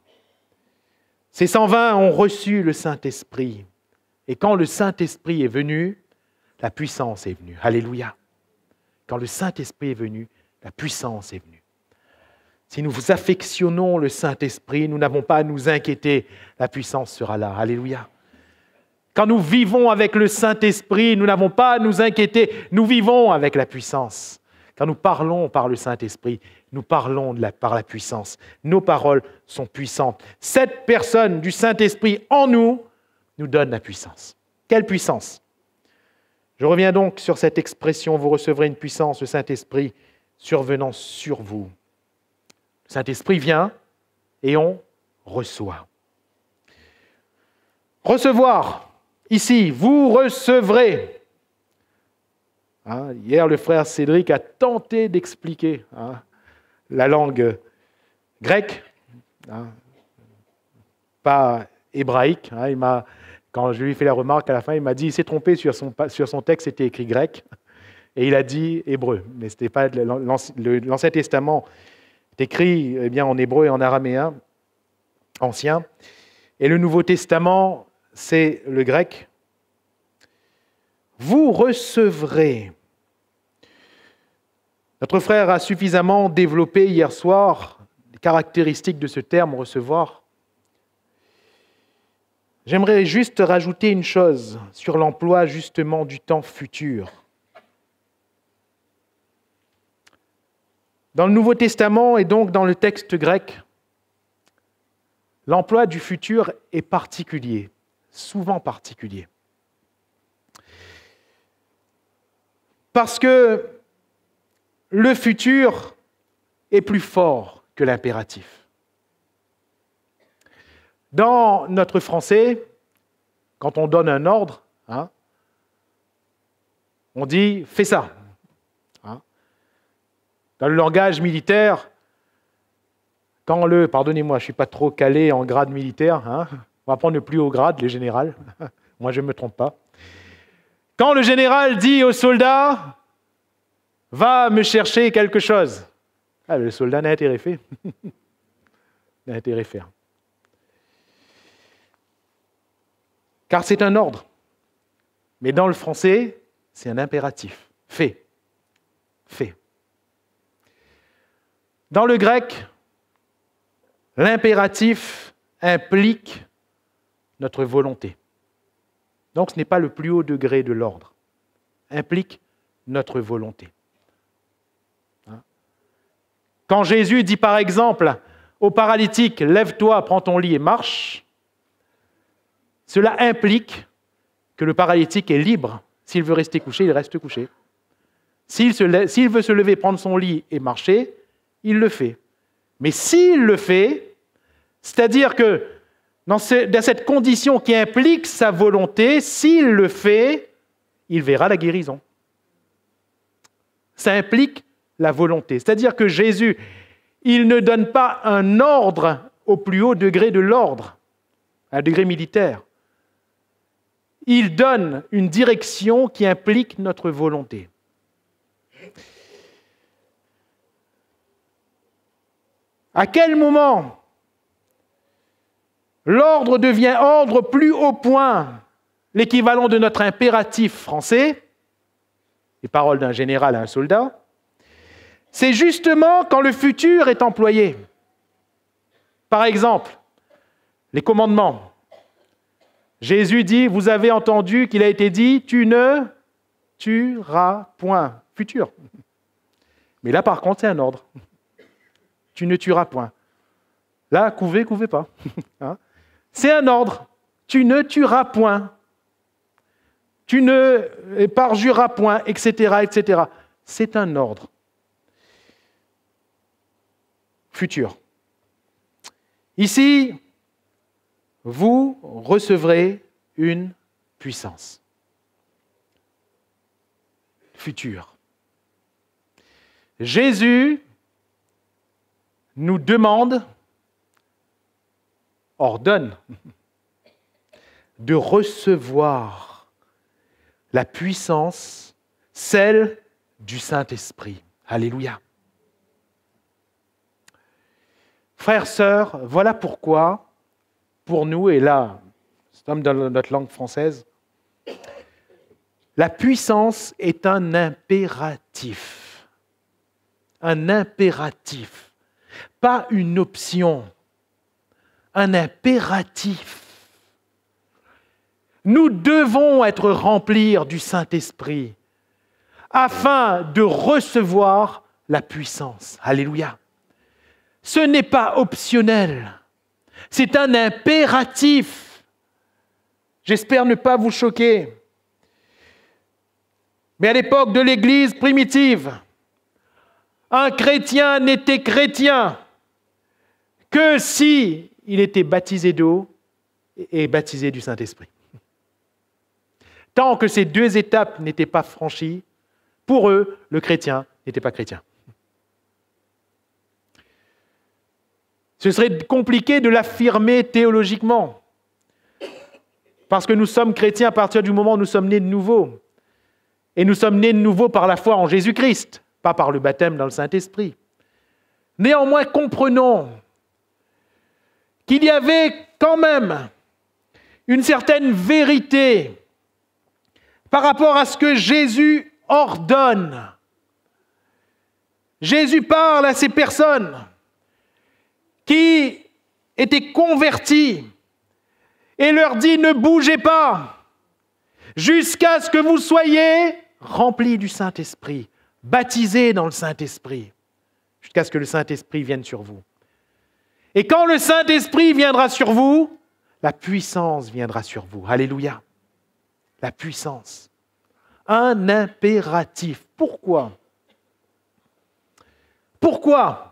Ces 120 ont reçu le Saint-Esprit. Et quand le Saint-Esprit est venu, la puissance est venue. Alléluia. Quand le Saint-Esprit est venu, la puissance est venue. Si nous affectionnons le Saint-Esprit, nous n'avons pas à nous inquiéter, la puissance sera là. Alléluia. Quand nous vivons avec le Saint-Esprit, nous n'avons pas à nous inquiéter, nous vivons avec la puissance. Quand nous parlons par le Saint-Esprit, nous parlons par la puissance. Nos paroles sont puissantes. Cette personne du Saint-Esprit en nous donne la puissance. Quelle puissance? Je reviens donc sur cette expression, vous recevrez une puissance, le Saint-Esprit survenant sur vous. Le Saint-Esprit vient et on reçoit. Recevoir, ici, vous recevrez. Hier, le frère Cédric a tenté d'expliquer la langue grecque, pas hébraïque. Quand je lui ai fait la remarque à la fin, il m'a dit qu'il s'est trompé sur son texte, c'était écrit grec, et il a dit hébreu. Mais c'était pas l'Ancien Testament est écrit en hébreu et en araméen ancien, et le Nouveau Testament, c'est le grec. Vous recevrez. Notre frère a suffisamment développé hier soir les caractéristiques de ce terme recevoir. j'aimerais juste rajouter une chose sur l'emploi justement du temps futur. Dans le Nouveau Testament et donc dans le texte grec, l'emploi du futur est particulier, souvent particulier. Parce que le futur est plus fort que l'impératif. Dans notre français, quand on donne un ordre, on dit « fais ça ». Dans le langage militaire, pardonnez-moi, je ne suis pas trop calé en grade militaire, on va prendre le plus haut grade, les générales, moi je ne me trompe pas. Quand le général dit au soldat « va me chercher quelque chose », le soldat n'a intérêt fait. N'a intérêt faire. Car c'est un ordre. Mais dans le français, c'est un impératif. Fais. Fais. Dans le grec, l'impératif implique notre volonté. Donc ce n'est pas le plus haut degré de l'ordre. Implique notre volonté. Quand Jésus dit par exemple au paralytique « lève-toi, prends ton lit et marche », cela implique que le paralytique est libre. S'il veut rester couché, il reste couché. S'il veut se lever, prendre son lit et marcher, il le fait. Mais s'il le fait, c'est-à-dire que dans cette condition qui implique sa volonté, s'il le fait, il verra la guérison. Ça implique la volonté. C'est-à-dire que Jésus, il ne donne pas un ordre au plus haut degré de l'ordre, un degré militaire. Il donne une direction qui implique notre volonté. À quel moment l'ordre devient ordre plus haut point, l'équivalent de notre impératif français, les paroles d'un général à un soldat, c'est justement quand le futur est employé. Par exemple, les commandements. Jésus dit, vous avez entendu qu'il a été dit, tu ne tueras point. Futur. Mais là, par contre, c'est un ordre. Tu ne tueras point. Là, couvez pas. C'est un ordre. Tu ne tueras point. Tu ne parjureras point, etc., etc. C'est un ordre. Futur. Ici, vous recevrez une puissance. Futur. Jésus nous demande, ordonne, de recevoir la puissance, celle du Saint-Esprit. Alléluia. Frères, sœurs, voilà pourquoi, pour nous, et là, c'est dans notre langue française, la puissance est un impératif. Un impératif. Pas une option. Un impératif. Nous devons être remplis du Saint-Esprit afin de recevoir la puissance. Alléluia. Ce n'est pas optionnel. C'est un impératif. J'espère ne pas vous choquer. Mais à l'époque de l'Église primitive, un chrétien n'était chrétien que si il était baptisé d'eau et baptisé du Saint-Esprit. Tant que ces deux étapes n'étaient pas franchies, pour eux, le chrétien n'était pas chrétien. Ce serait compliqué de l'affirmer théologiquement, parce que nous sommes chrétiens à partir du moment où nous sommes nés de nouveau. Et nous sommes nés de nouveau par la foi en Jésus-Christ, pas par le baptême dans le Saint-Esprit. Néanmoins, comprenons qu'il y avait quand même une certaine vérité par rapport à ce que Jésus ordonne. Jésus parle à ces personnes qui étaient converties et leur dit, ne bougez pas, jusqu'à ce que vous soyez remplis du Saint-Esprit, baptisés dans le Saint-Esprit, jusqu'à ce que le Saint-Esprit vienne sur vous. Et quand le Saint-Esprit viendra sur vous, la puissance viendra sur vous. Alléluia. La puissance. Un impératif. Pourquoi? Pourquoi?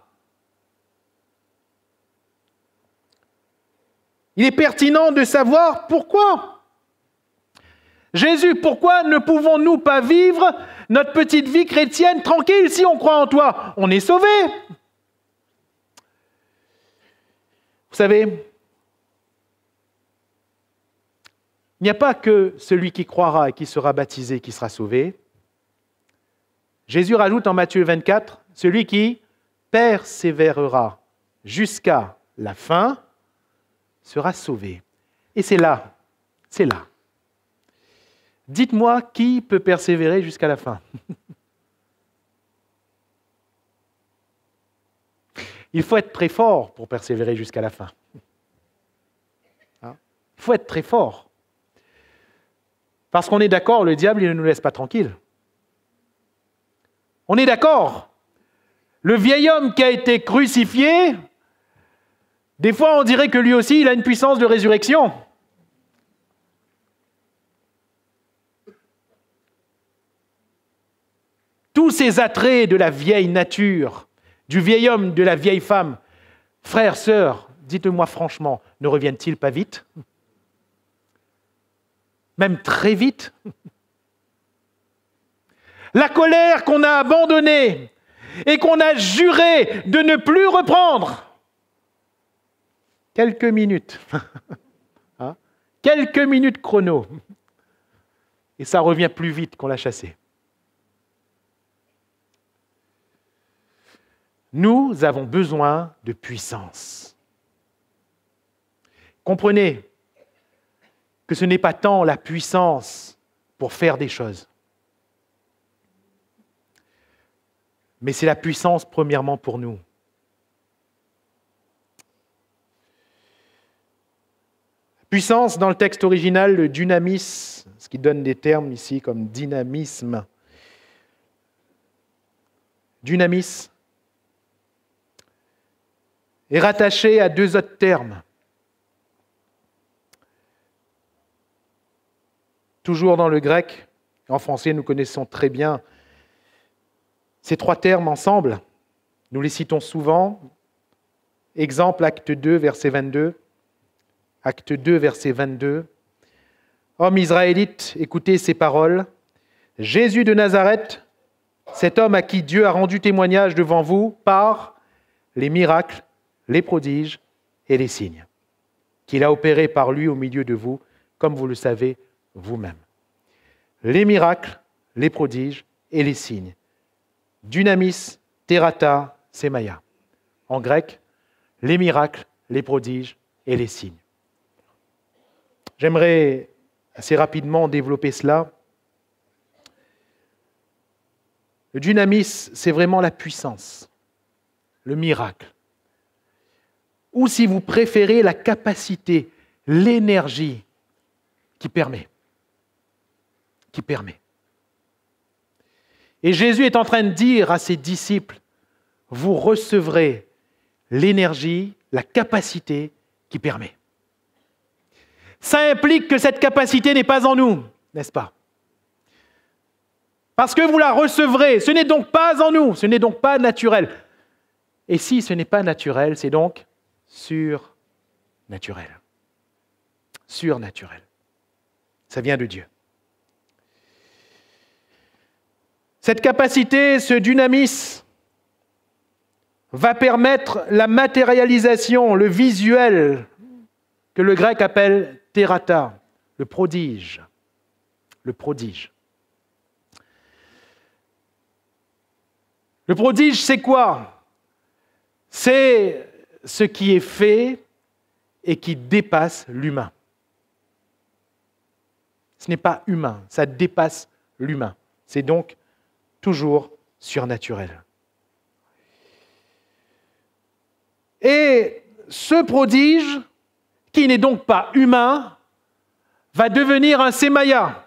Il est pertinent de savoir pourquoi. Jésus, pourquoi ne pouvons-nous pas vivre notre petite vie chrétienne tranquille si on croit en toi? On est sauvés. Vous savez, il n'y a pas que celui qui croira et qui sera baptisé qui sera sauvé. Jésus rajoute en Matthieu 24, celui qui persévérera jusqu'à la fin sera sauvé. Et c'est là. Dites-moi qui peut persévérer jusqu'à la fin. Il faut être très fort pour persévérer jusqu'à la fin. Il faut être très fort. Parce qu'on est d'accord, le diable, il ne nous laisse pas tranquilles. On est d'accord. Le vieil homme qui a été crucifié, des fois on dirait que lui aussi, il a une puissance de résurrection. Tous ces attraits de la vieille nature, du vieil homme, de la vieille femme, frères, sœurs, dites-moi franchement, ne reviennent-ils pas vite? Même très vite? La colère qu'on a abandonnée et qu'on a juré de ne plus reprendre. Quelques minutes. Quelques minutes chrono. Et ça revient plus vite qu'on l'a chassé. Nous avons besoin de puissance. Comprenez que ce n'est pas tant la puissance pour faire des choses, mais c'est la puissance premièrement pour nous. Puissance, dans le texte original, le dynamis, ce qui donne des termes ici comme dynamisme. Dynamis est rattaché à deux autres termes. Toujours dans le grec, en français nous connaissons très bien ces trois termes ensemble. Nous les citons souvent. Exemple, acte 2, verset 22. Acte 2, verset 22. Homme israélite, écoutez ces paroles. Jésus de Nazareth, cet homme à qui Dieu a rendu témoignage devant vous par les miracles, les prodiges et les signes, qu'il a opérés par lui au milieu de vous, comme vous le savez vous-même. Les miracles, les prodiges et les signes. Dynamis, terata, semaya. En grec, les miracles, les prodiges et les signes. J'aimerais assez rapidement développer cela. Le dynamis, c'est vraiment la puissance, le miracle. Ou si vous préférez, la capacité, l'énergie qui permet. Et Jésus est en train de dire à ses disciples, vous recevrez l'énergie, la capacité qui permet. Ça implique que cette capacité n'est pas en nous, n'est-ce pas? Parce que vous la recevrez, ce n'est donc pas en nous, ce n'est donc pas naturel. Et si ce n'est pas naturel, c'est donc surnaturel. Surnaturel. Ça vient de Dieu. Cette capacité, ce dynamis, va permettre la matérialisation, le visuel, que le grec appelle terata, le prodige. Le prodige. Le prodige, c'est quoi? C'est ce qui est fait et qui dépasse l'humain. Ce n'est pas humain, ça dépasse l'humain. C'est donc toujours surnaturel. Et ce prodige, qui n'est donc pas humain, va devenir un sémaïa.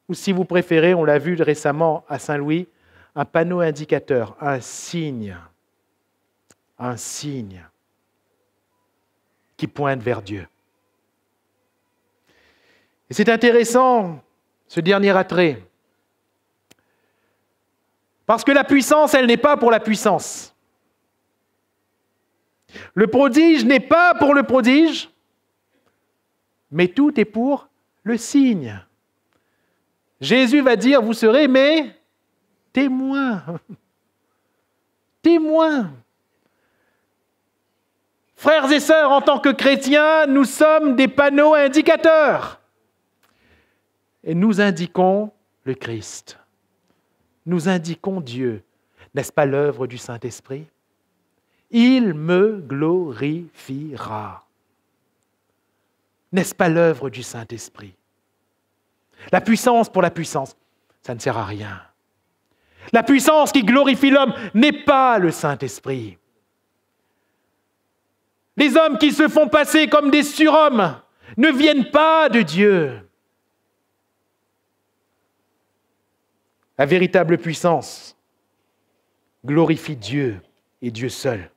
Ou si vous préférez, on l'a vu récemment à Saint-Louis, un panneau indicateur, un signe qui pointe vers Dieu. Et c'est intéressant, ce dernier attrait, parce que la puissance, elle n'est pas pour la puissance. Le prodige n'est pas pour le prodige, mais tout est pour le signe. Jésus va dire, vous serez mes témoins. Témoins. Frères et sœurs, en tant que chrétiens, nous sommes des panneaux indicateurs. Et nous indiquons le Christ. Nous indiquons Dieu. N'est-ce pas l'œuvre du Saint-Esprit? Il me glorifiera. N'est-ce pas l'œuvre du Saint-Esprit? La puissance pour la puissance, ça ne sert à rien. La puissance qui glorifie l'homme n'est pas le Saint-Esprit. Les hommes qui se font passer comme des surhommes ne viennent pas de Dieu. La véritable puissance glorifie Dieu et Dieu seul.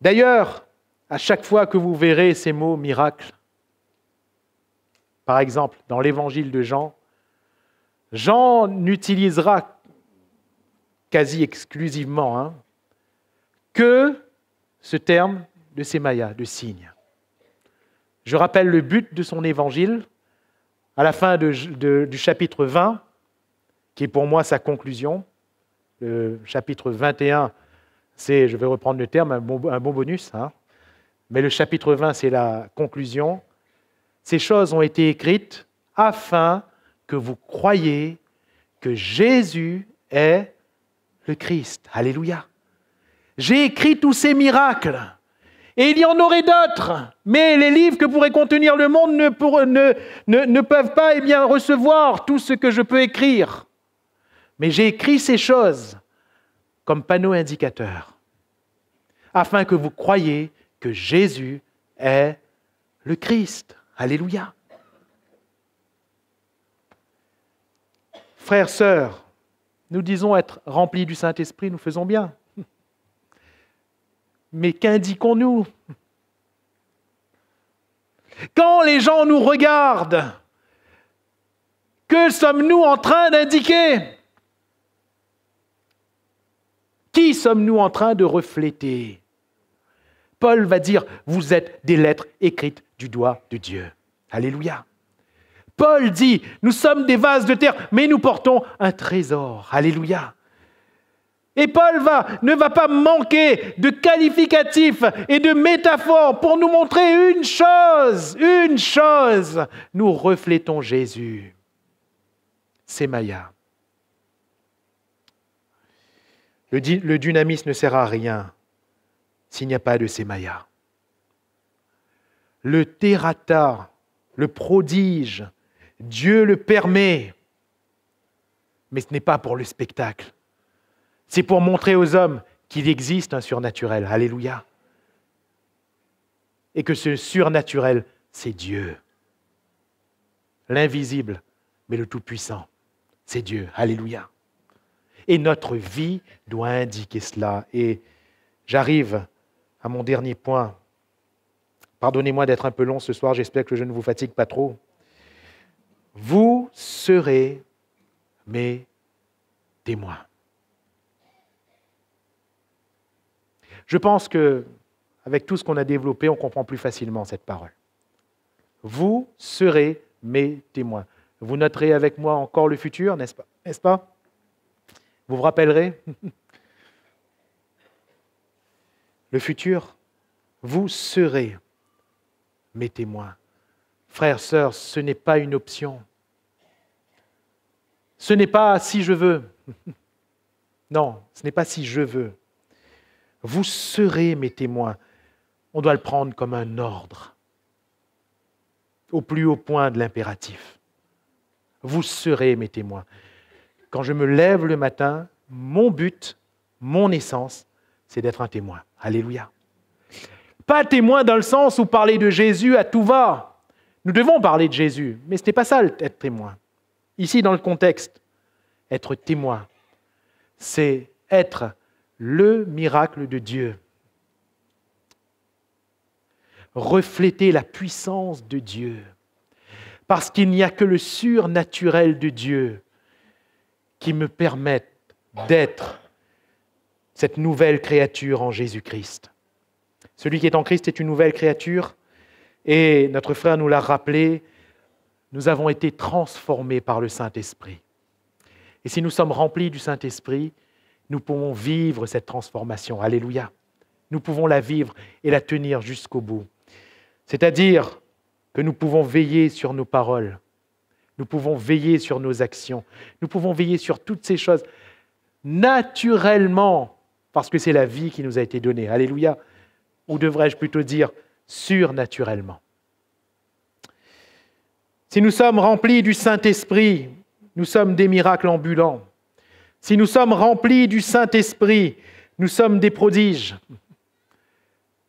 D'ailleurs, à chaque fois que vous verrez ces mots miracles, par exemple, dans l'évangile de Jean, Jean n'utilisera quasi exclusivement que ce terme de sémaïa, de signe. Je rappelle le but de son évangile, à la fin du chapitre 20, qui est pour moi sa conclusion. Le chapitre 21, c'est, je vais reprendre le terme, un bon bonus, mais le chapitre 20, c'est la conclusion. Ces choses ont été écrites afin que vous croyiez que Jésus est le Christ. Alléluia. J'ai écrit tous ces miracles. Et il y en aurait d'autres. Mais les livres que pourrait contenir le monde ne peuvent pas recevoir tout ce que je peux écrire. Mais j'ai écrit ces choses comme panneau indicateur, afin que vous croyiez que Jésus est le Christ. Alléluia. Frères, sœurs, nous disons être remplis du Saint-Esprit, nous faisons bien. Mais qu'indiquons-nous? Quand les gens nous regardent, que sommes-nous en train d'indiquer? Qui sommes-nous en train de refléter? Paul va dire, vous êtes des lettres écrites du doigt de Dieu. Alléluia. Paul dit, nous sommes des vases de terre, mais nous portons un trésor. Alléluia. Et Paul ne va pas manquer de qualificatifs et de métaphores pour nous montrer une chose. Nous reflétons Jésus. Sémaïa. Le dynamisme ne sert à rien s'il n'y a pas de sémaïa. Le thératin, le prodige, Dieu le permet, mais ce n'est pas pour le spectacle. C'est pour montrer aux hommes qu'il existe un surnaturel. Alléluia. Et que ce surnaturel, c'est Dieu. L'invisible, mais le Tout-Puissant, c'est Dieu. Alléluia. Et notre vie doit indiquer cela. Et j'arrive à mon dernier point. Pardonnez-moi d'être un peu long ce soir, j'espère que je ne vous fatigue pas trop. Vous serez mes témoins. Je pense qu'avec tout ce qu'on a développé, on comprend plus facilement cette parole. Vous serez mes témoins. Vous noterez avec moi encore le futur, n'est-ce pas? Vous vous rappellerez? Le futur, vous serez mes témoins. Frères, sœurs, ce n'est pas une option. Ce n'est pas si je veux. Non, ce n'est pas si je veux. Vous serez mes témoins. On doit le prendre comme un ordre, au plus haut point de l'impératif. Vous serez mes témoins. Quand je me lève le matin, mon but, mon essence, c'est d'être un témoin. Alléluia. Pas témoin dans le sens où parler de Jésus à tout va. Nous devons parler de Jésus, mais ce n'est pas ça être témoin. Ici, dans le contexte, être témoin, c'est être le miracle de Dieu. Refléter la puissance de Dieu. Parce qu'il n'y a que le surnaturel de Dieu qui me permette d'être cette nouvelle créature en Jésus-Christ. Celui qui est en Christ est une nouvelle créature et notre frère nous l'a rappelé, nous avons été transformés par le Saint-Esprit. Et si nous sommes remplis du Saint-Esprit, nous pouvons vivre cette transformation. Alléluia. Nous pouvons la vivre et la tenir jusqu'au bout. C'est-à-dire que nous pouvons veiller sur nos paroles, nous pouvons veiller sur nos actions, nous pouvons veiller sur toutes ces choses naturellement, parce que c'est la vie qui nous a été donnée. Alléluia. Ou devrais-je plutôt dire surnaturellement. Si nous sommes remplis du Saint-Esprit, nous sommes des miracles ambulants. Si nous sommes remplis du Saint-Esprit, nous sommes des prodiges.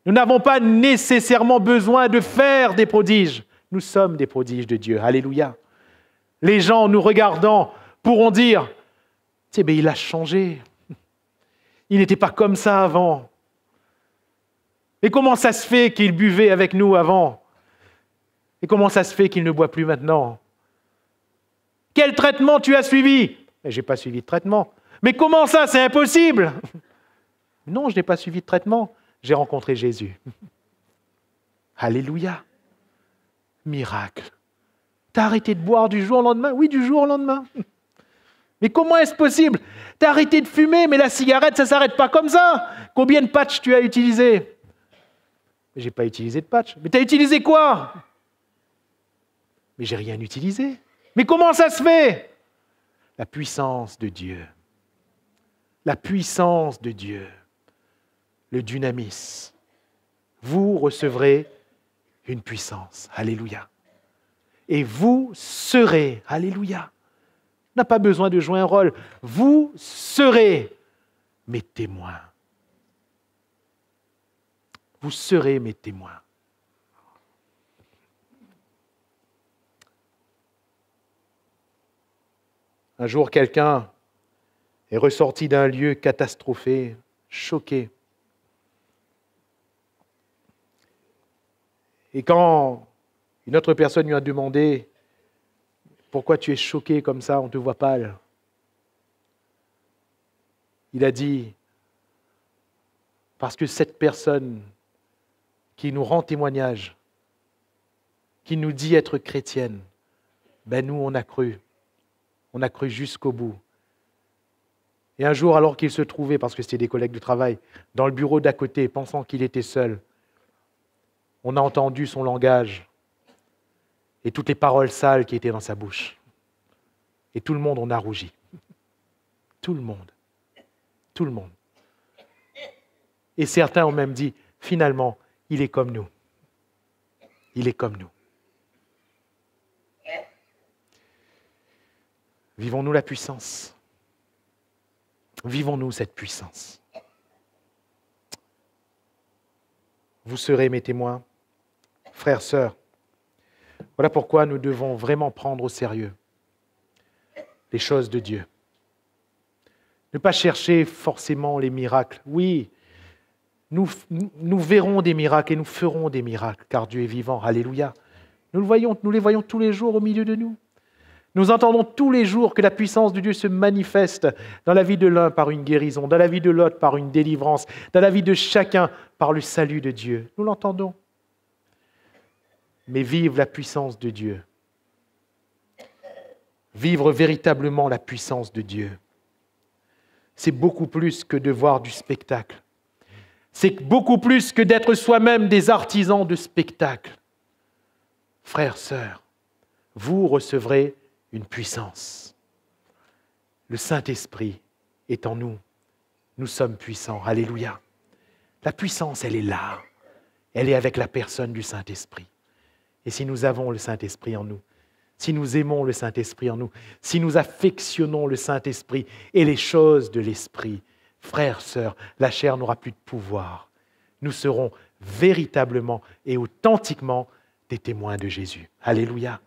Nous n'avons pas nécessairement besoin de faire des prodiges. Nous sommes des prodiges de Dieu. Alléluia. Les gens, nous regardant, pourront dire, « il a changé. Il n'était pas comme ça avant. Et comment ça se fait qu'il buvait avec nous avant? Et comment ça se fait qu'il ne boit plus maintenant? Quel traitement tu as suivi? » Je n'ai pas suivi de traitement. « Mais comment ça? C'est impossible !» Non, je n'ai pas suivi de traitement. J'ai rencontré Jésus. Alléluia. Miracle. Tu as arrêté de boire du jour au lendemain? Oui, du jour au lendemain. Mais comment est-ce possible? Tu as arrêté de fumer, mais la cigarette, ça ne s'arrête pas comme ça. Combien de patchs tu as utilisé? Je n'ai pas utilisé de patch. Mais tu as utilisé quoi? Mais j'ai rien utilisé. Mais comment ça se fait? La puissance de Dieu. La puissance de Dieu. Le dynamis. Vous recevrez une puissance. Alléluia. Et vous serez, alléluia. On n'a pas besoin de jouer un rôle. Vous serez mes témoins. Vous serez mes témoins. Un jour, quelqu'un est ressorti d'un lieu catastrophé, choqué. Et quand une autre personne lui a demandé « Pourquoi tu es choqué comme ça, on te voit pâle ?» Il a dit « Parce que cette personne qui nous rend témoignage, qui nous dit être chrétienne, nous on a cru jusqu'au bout. » Et un jour, alors qu'il se trouvait, parce que c'était des collègues de travail, dans le bureau d'à côté, pensant qu'il était seul, on a entendu son langage et toutes les paroles sales qui étaient dans sa bouche. Et tout le monde en a rougi. Tout le monde. Tout le monde. Et certains ont même dit, finalement, il est comme nous. Il est comme nous. Vivons-nous la puissance? Vivons-nous cette puissance? Vous serez mes témoins, frères, sœurs. Voilà pourquoi nous devons vraiment prendre au sérieux les choses de Dieu. Ne pas chercher forcément les miracles. Oui, nous verrons des miracles et nous ferons des miracles, car Dieu est vivant. Alléluia. Nous les voyons tous les jours au milieu de nous. Nous entendons tous les jours que la puissance de Dieu se manifeste dans la vie de l'un par une guérison, dans la vie de l'autre par une délivrance, dans la vie de chacun par le salut de Dieu. Nous l'entendons. Mais vivre la puissance de Dieu, vivre véritablement la puissance de Dieu, c'est beaucoup plus que de voir du spectacle. C'est beaucoup plus que d'être soi-même des artisans de spectacle. Frères, sœurs, vous recevrez une puissance. Le Saint-Esprit est en nous. Nous sommes puissants. Alléluia. La puissance, elle est là. Elle est avec la personne du Saint-Esprit. Et si nous avons le Saint-Esprit en nous, si nous aimons le Saint-Esprit en nous, si nous affectionnons le Saint-Esprit et les choses de l'Esprit, frères, sœurs, la chair n'aura plus de pouvoir. Nous serons véritablement et authentiquement des témoins de Jésus. Alléluia.